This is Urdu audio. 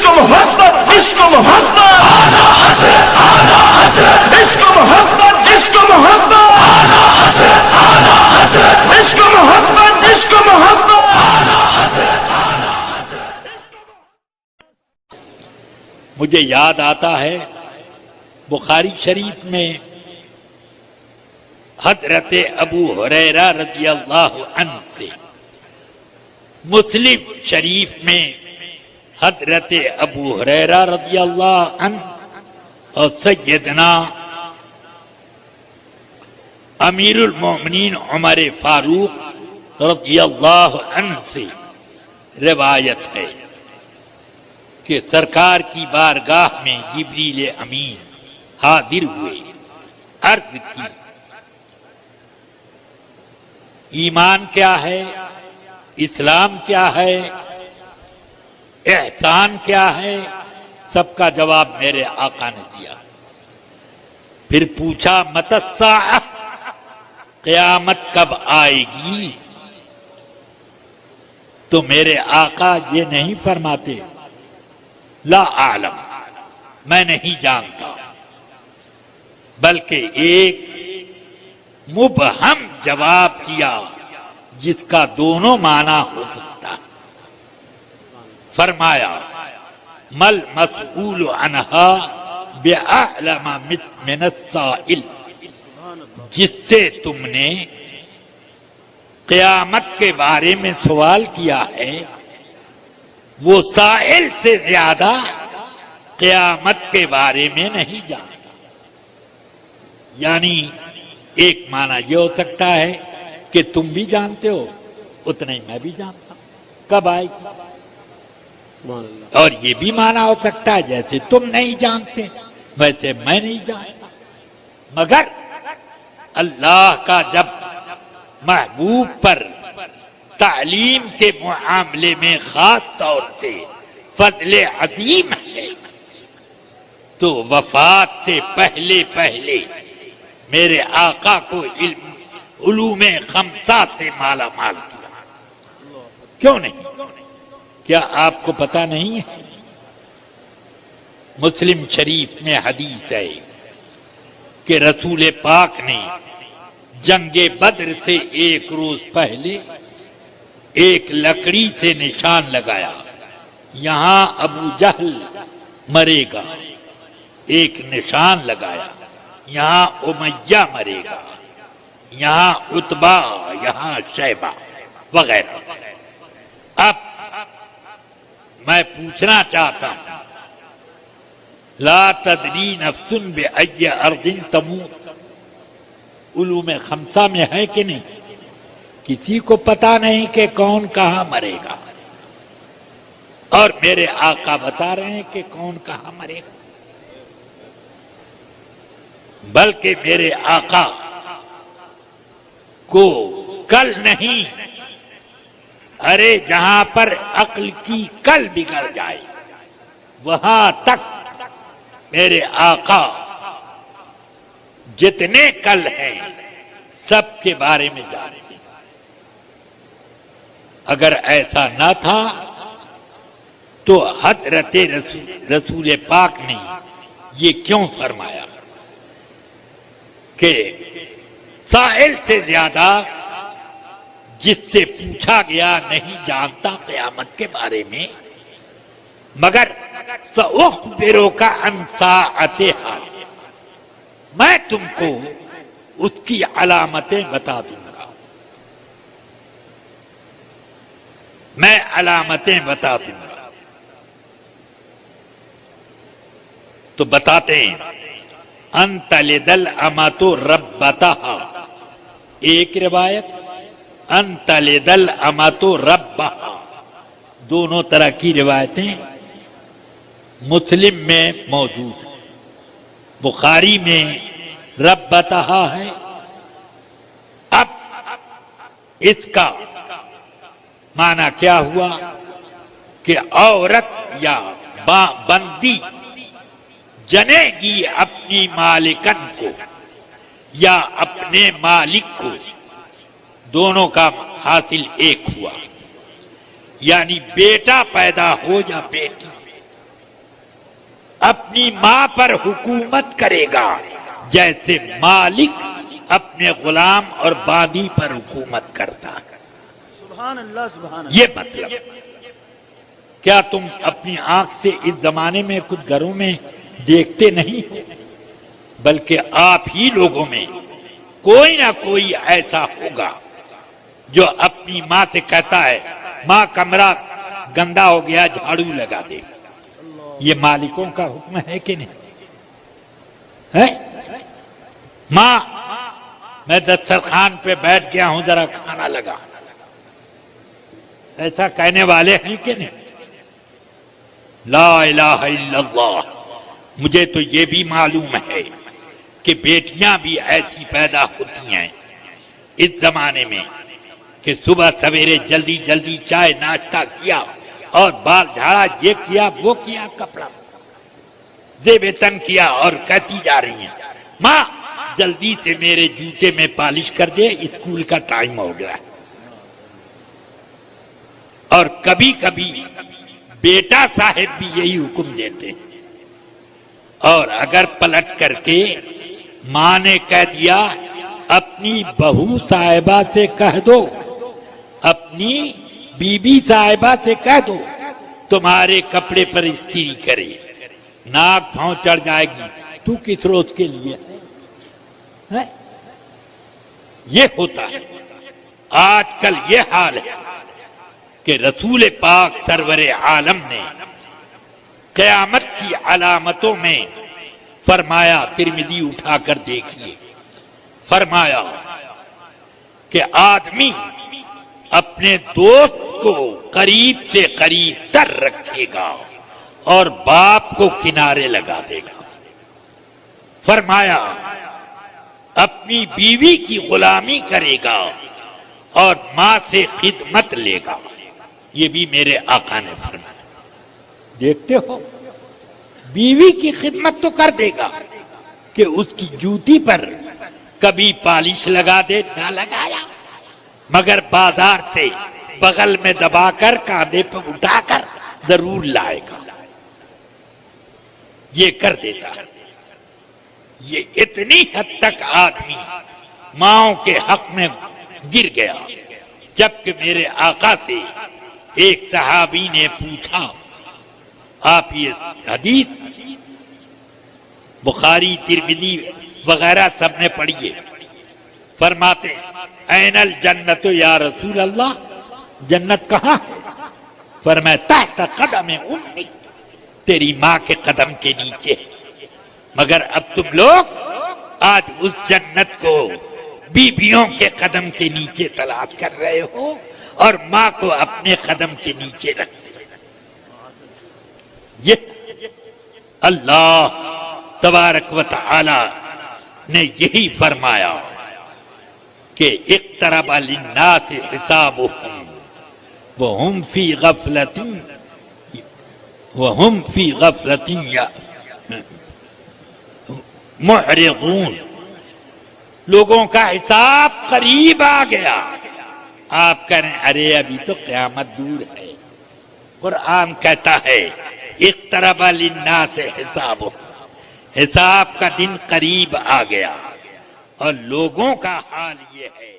عشق و محبت عشق و محبت آنا حضرت آنا حضرت عشق و محبت عشق و محبت آنا حضرت آنا حضرت عشق و محبت عشق و محبت آنا حضرت آنا حضرت. مجھے یاد آتا ہے بخاری شریف میں حضرت ابو ہریرہ رضی اللہ عنہ سے، مسلم شریف میں حضرت ابو ہریرہ رضی اللہ عنہ اور سیدنا امیر المومنین عمر فاروق رضی اللہ عنہ سے روایت ہے کہ سرکار کی بارگاہ میں جبریل امین حاضر ہوئے، عرض کی ایمان کیا ہے، اسلام کیا ہے، احسان کیا ہے، سب کا جواب میرے آقا نے دیا. پھر پوچھا متی الساعہ، قیامت کب آئے گی؟ تو میرے آقا یہ نہیں فرماتے لا اعلم، میں نہیں جانتا، بلکہ ایک مبہم جواب کیا جس کا دونوں معنی ہو سکتا. فرمایا مل مسئول عنہا بأعلم من السائل، جس سے تم نے قیامت کے بارے میں سوال کیا ہے وہ سائل سے زیادہ قیامت کے بارے میں نہیں جانتا. یعنی ایک معنی یہ ہو سکتا ہے کہ تم بھی جانتے ہو اتنا ہی میں بھی جانتا ہوں کب آئے گی، اور یہ بھی معنی ہو سکتا ہے جیسے تم نہیں جانتے ویسے میں نہیں جانتا. مگر اللہ کا جب محبوب پر تعلیم کے معاملے میں خاص طور سے فضل عظیم ہے تو وفات سے پہلے پہلے میرے آقا کو علوم خمسہ سے مالا مال کیا. کیوں نہیں؟ کیا آپ کو پتا نہیں ہے؟ مسلم شریف میں حدیث ہے کہ رسول پاک نے جنگ بدر سے ایک روز پہلے ایک لکڑی سے نشان لگایا، یہاں ابو جہل مرے گا. ایک نشان لگایا، یہاں امیہ مرے گا، یہاں عتبہ، یہاں شیبہ وغیرہ. اب میں پوچھنا چاہتا ہوں لا تدری نفس بأی ارض تموت علوم خمسہ میں ہے کہ نہیں؟ کسی کو پتا نہیں کہ کون کہاں مرے گا، اور میرے آقا بتا رہے ہیں کہ کون کہاں مرے گا. بلکہ میرے آقا کو کل نہیں، ارے جہاں پر عقل کی کل بگڑ جائے وہاں تک میرے آقا جتنے کل ہیں سب کے بارے میں جانتے. اگر ایسا نہ تھا تو حضرت رسول پاک نے یہ کیوں فرمایا کہ سائل سے زیادہ جس سے پوچھا گیا نہیں جانتا قیامت کے بارے میں، مگر سأخبرک عن ساعتها، میں تم کو اس کی علامتیں بتا دوں گا. میں علامتیں بتا دوں گا. تو بتاتے ہیں ان تلد الامۃ ربتها، ایک روایت ان تلد الامۃ ربها، دونوں طرح کی روایتیں مسلم میں موجود ہیں. بخاری میں ربتها ہے. اب اس کا معنی کیا ہوا کہ عورت یا بندی جنے گی اپنی مالکن کو یا اپنے مالک کو، دونوں کا حاصل ایک ہوا. یعنی بیٹا پیدا ہو یا بیٹی، اپنی ماں پر حکومت کرے گا جیسے مالک اپنے غلام اور باندی پر حکومت کرتا ہے۔ سبحان اللہ سبحان اللہ۔ یہ مطلب کیا تم اپنی آنکھ سے اس زمانے میں کچھ گھروں میں دیکھتے نہیں ہو؟ بلکہ آپ ہی لوگوں میں کوئی نہ کوئی ایسا ہوگا جو اپنی ماں سے کہتا ہے ماں کمرہ گندا ہو گیا جھاڑو لگا دے۔ یہ مالکوں کا حکم ہے کہ نہیں ہے؟ ماں میں دسترخوان پہ بیٹھ گیا ہوں ذرا کھانا لگا، ایسا کہنے والے ہیں کہ نہیں؟ لا الہ الا اللہ۔ مجھے تو یہ بھی معلوم ہے کہ بیٹیاں بھی ایسی پیدا ہوتی ہیں اس زمانے میں کہ صبح سویرے جلدی جلدی چائے ناشتہ کیا اور بال جھاڑا، یہ کیا وہ کیا، کپڑا زیب تن کیا اور کہتی جا رہی ہیں ماں جلدی سے میرے جوتے میں پالش کر دے، اسکول کا ٹائم ہو گیا۔ اور کبھی کبھی بیٹا صاحب بھی یہی حکم دیتے ہیں، اور اگر پلٹ کر کے ماں نے کہہ دیا اپنی بہو صاحبہ سے کہہ دو، اپنی بیوی صاحبہ سے کہہ دو تمہارے کپڑے پر استری کرے، ناک پھاؤں چڑھ جائے گی، تو کس روز کے لیے ہے؟ یہ ہوتا ہے۔ آج کل یہ حال ہے کہ رسول پاک سرور عالم نے قیامت کی علامتوں میں فرمایا، ترمذی اٹھا کر دیکھیے، فرمایا کہ آدمی اپنے دوست کو قریب سے قریب تر رکھے گا اور باپ کو کنارے لگا دے گا۔ فرمایا اپنی بیوی کی غلامی کرے گا اور ماں سے خدمت لے گا۔ یہ بھی میرے آقا نے فرمایا۔ دیکھتے ہو بیوی کی خدمت تو کر دے گا کہ اس کی جوتی پر کبھی پالش لگا دے، نہ لگایا، مگر بازار سے بغل میں دبا کر کاندھے پہ اٹھا کر ضرور لائے گا، یہ کر دیتا۔ یہ اتنی حد تک آدمی ماؤں کے حق میں گر گیا، جبکہ میرے آقا سے ایک صحابی نے پوچھا، آپ یہ حدیث بخاری ترمذی وغیرہ سب نے پڑھی ہے، فرماتے این الجنت یا رسول اللہ، جنت کہاں ہے؟ فرمایا تحت قدم امک، تیری ماں کے قدم کے نیچے۔ مگر اب تم لوگ آج اس جنت کو بیویوں کے قدم کے نیچے تلاش کر رہے ہو اور ماں کو اپنے قدم کے نیچے رکھتے۔ یہ اللہ تبارک و تعالی نے یہی فرمایا کہ اقترب للناس حسابهم وهم فی غفلۃ معرضون۔ لوگوں کا حساب قریب آ گیا، آپ کہہ رہے ہیں ارے ابھی تو قیامت دور ہے۔ قرآن کہتا ہے اقترب للناس حسابهم، حساب کا دن قریب آ گیا، اور لوگوں کا حال یہ ہے